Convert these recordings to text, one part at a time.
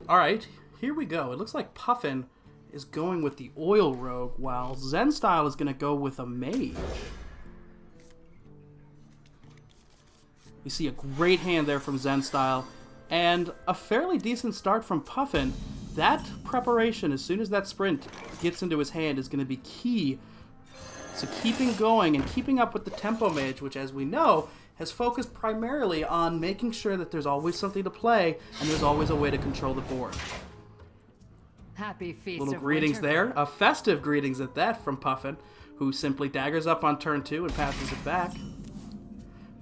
Alright, here we go. It looks like Puffin is going with the Oil Rogue, while Zen Style is going to go with a Mage. We see a great hand there from Zen Style, and a fairly decent start from Puffin. That preparation, as soon as that sprint gets into his hand, is going to be key to keeping going and keeping up with the Tempo Mage, which, as we know, has focused primarily on making sure that there's always something to play and there's always a way to control the board. Happy feast Little of greetings winter. there. Festive greetings at that from Puffin, who simply daggers up on turn 2 and passes it back.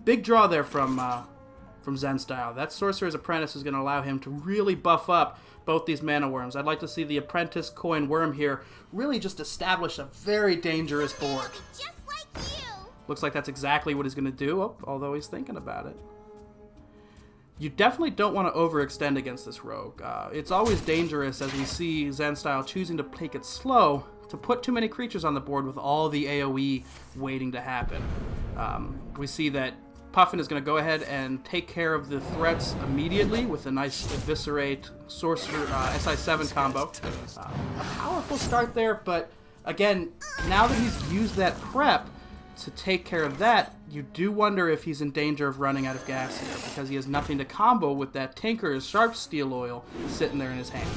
Big draw there from Zen Style. That Sorcerer's Apprentice is going to allow him to really buff up both these Mana Worms. I'd like to see the Apprentice Coin Worm here really just establish a very dangerous board. Just like you. Looks like that's exactly what he's going to do, although he's thinking about it. You definitely don't want to overextend against this rogue. It's always dangerous, as we see Zen Style choosing to take it slow, to put too many creatures on the board with all the AoE waiting to happen. We see that Puffin is going to go ahead and take care of the threats immediately with a nice Eviscerate Sorcerer SI7 combo. A powerful start there, but again, now that he's used that prep to take care of that, you do wonder if he's in danger of running out of gas here, because he has nothing to combo with that Tinker's Sharp Steel Oil sitting there in his hand.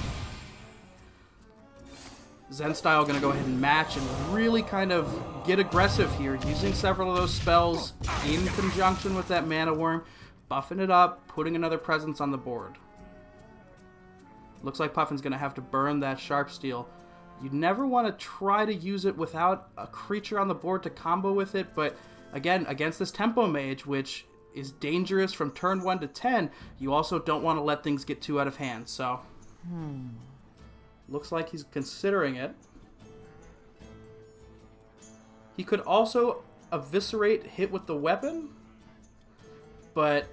Zen Style going to go ahead and match and really kind of get aggressive here, using several of those spells in conjunction with that Mana Worm, buffing it up, putting another presence on the board. Looks like Puffin's going to have to burn that Sharp Steel. You never want to try to use it without a creature on the board to combo with it, but again, against this Tempo Mage, which is dangerous from turn 1 to 10, you also don't want to let things get too out of hand, so... Looks like he's considering it. He could also Eviscerate, hit with the weapon, but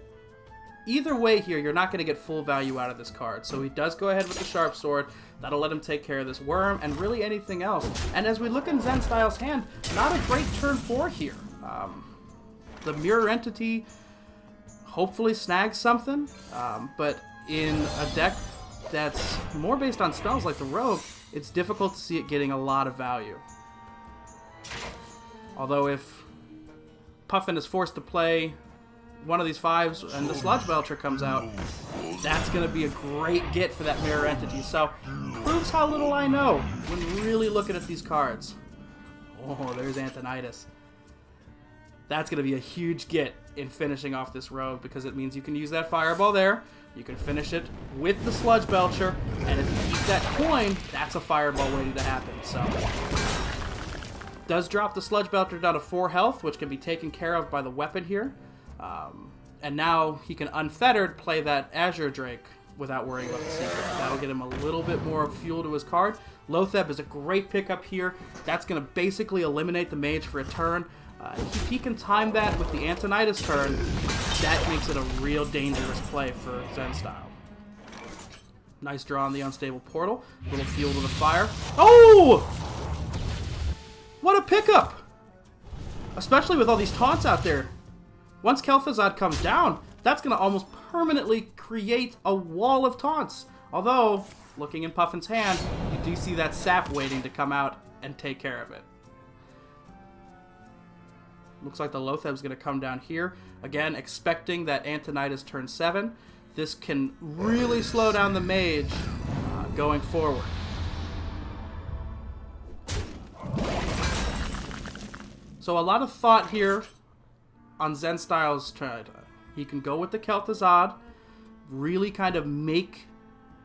either way here, you're not going to get full value out of this card. So he does go ahead with the Sharp Sword. That'll let him take care of this worm and really anything else. And as we look in Zen Style's hand, not a great turn 4 here. The Mirror Entity hopefully snags something, but in a deck that's more based on spells like the Rogue, it's difficult to see it getting a lot of value. Although if Puffin is forced to play one of these 5s and the Sludge Belcher comes out, that's going to be a great get for that Mirror Entity. So, proves how little I know when really looking at these cards. Oh, there's Antonidas. That's going to be a huge get in finishing off this Rogue, because it means you can use that Fireball there, you can finish it with the Sludge Belcher, and if you keep that coin, that's a Fireball waiting to happen. So, does drop the Sludge Belcher down to 4 health, which can be taken care of by the weapon here. And now he can unfettered play that Azure Drake without worrying about the secret. That'll get him a little bit more fuel to his card. Lotheb is a great pickup here. That's going to basically eliminate the mage for a turn. If he can time that with the Antonidas turn, that makes it a real dangerous play for Zen Style. Nice draw on the Unstable Portal. Little fuel to the fire. Oh! What a pickup! Especially with all these taunts out there. Once Kel'Thuzad comes down, that's going to almost permanently create a wall of taunts. Although, looking in Puffin's hand, you do see that sap waiting to come out and take care of it. Looks like the Lotheb's going to come down here. Again, expecting that Antonidas turn 7. This can really slow down the mage going forward. So a lot of thought here on Zen Style's turn. He can go with the Kel'Thuzad, really kind of make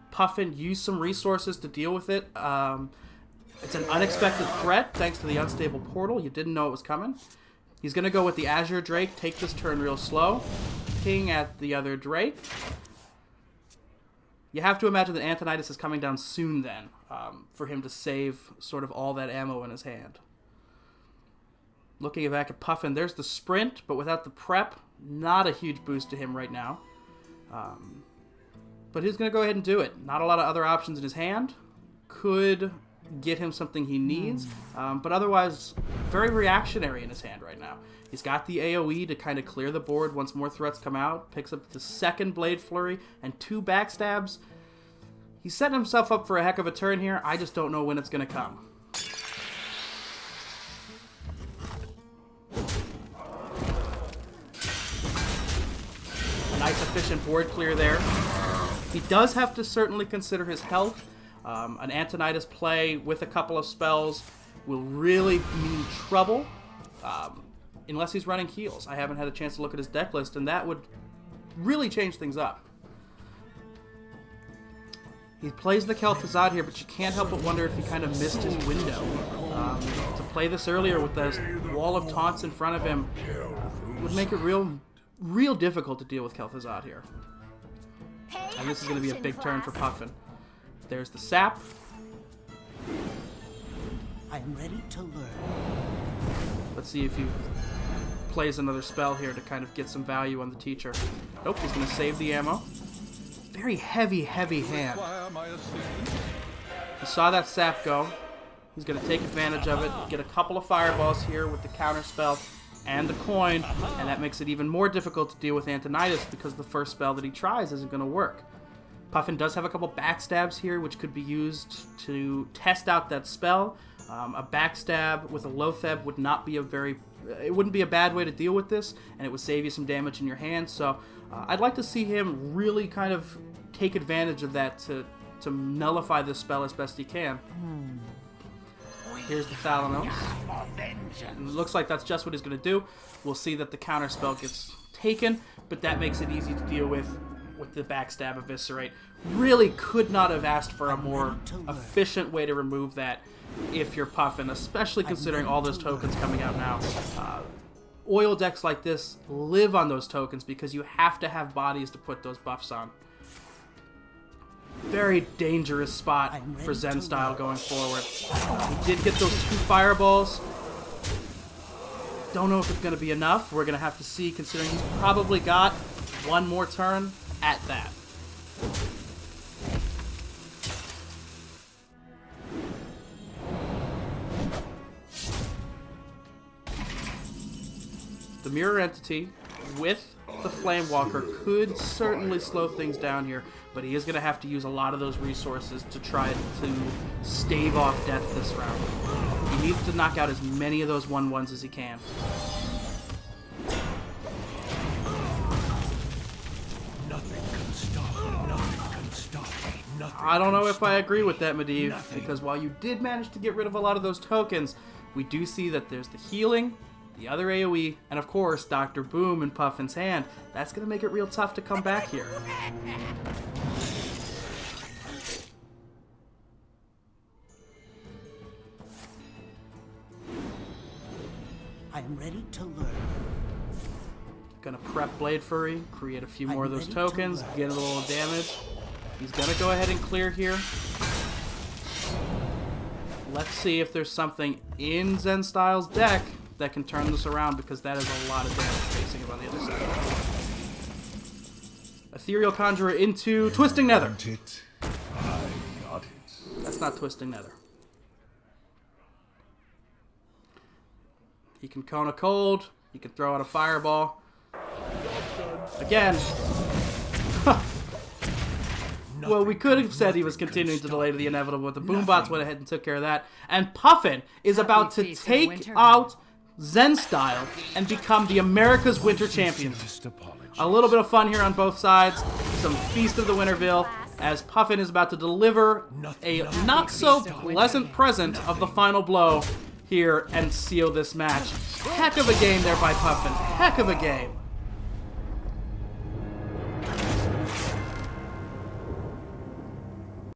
Puffin use some resources to deal with it. It's an unexpected threat thanks to the Unstable Portal. You didn't know it was coming. He's going to go with the Azure Drake, take this turn real slow, ping at the other Drake. You have to imagine that Antonidas is coming down soon then, for him to save sort of all that ammo in his hand. Looking back at Puffin, there's the sprint, but without the prep, not a huge boost to him right now. But he's going to go ahead and do it. Not a lot of other options in his hand. Could get him something he needs, but otherwise very reactionary in his hand right now. He's got the AoE to kind of clear the board once more threats come out, picks up the second Blade Flurry and 2 backstabs. He's setting himself up for a heck of a turn here. I just don't know when it's going to come. A nice efficient board clear there. He does have to certainly consider his health. An Antonidas play with a couple of spells will really mean trouble. Unless he's running heals. I haven't had a chance to look at his deck list, and that would really change things up. He plays the Kel'Thuzad here, but you can't help but wonder if he kind of missed his window. To play this earlier with this wall of taunts in front of him would make it real difficult to deal with Kel'Thuzad here. And this is going to be a big turn for Puffin. There's the sap. I'm ready to learn. Let's see if he plays another spell here to kind of get some value on the teacher. Nope, he's going to save the ammo. Very heavy hand. He saw that sap go. He's going to take advantage of it, get a couple of fireballs here with the counter spell and the coin, and that makes it even more difficult to deal with Antonidas because the first spell that he tries isn't going to work. Puffin does have a couple backstabs here, which could be used to test out that spell. A backstab with a Lotheb would not be it wouldn't be a bad way to deal with this, and it would save you some damage in your hand. So I'd like to see him really kind of take advantage of that to nullify this spell as best he can. Here's the Thalanos. And it looks like that's just what he's going to do. We'll see that the counter spell gets taken, but that makes it easy to deal with the backstab eviscerate. Really could not have asked for a more efficient way to remove that if you're Puffin, especially considering all those tokens coming out now. Oil decks like this live on those tokens because you have to have bodies to put those buffs on. Very dangerous spot for Zen style going forward. He did get those 2 fireballs. Don't know if it's going to be enough. We're going to have to see, considering he's probably got one more turn at that. The Mirror Entity with the Flame Walker could certainly slow things down here, but he is going to have to use a lot of those resources to try to stave off death this round. He needs to knock out as many of those 1/1s as he can. I don't know if I agree with that, Medivh, because while you did manage to get rid of a lot of those tokens, we do see that there's the healing, the other AoE, and of course, Dr. Boom in Puffin's hand. That's going to make it real tough to come back here. I am ready to learn. Gonna prep Blade Fury, create a few more of those tokens, get a little damage. He's gonna go ahead and clear here. Let's see if there's something in Zen Style's deck that can turn this around, because that is a lot of damage facing him on the other side. Ethereal Conjurer into Twisting Nether. That's not Twisting Nether. He can Cone a Cold. He can throw out a Fireball. Again. Well, we could have said he was continuing to delay to the inevitable, but the Boombots went ahead and took care of that. And Puffin is about to take out Zen Style and become the America's Winter Champion. A little bit of fun here on both sides. Some Feast of the Winterville, as Puffin is about to deliver a not-so-pleasant present of the final blow here and seal this match. Heck of a game there by Puffin. Heck of a game.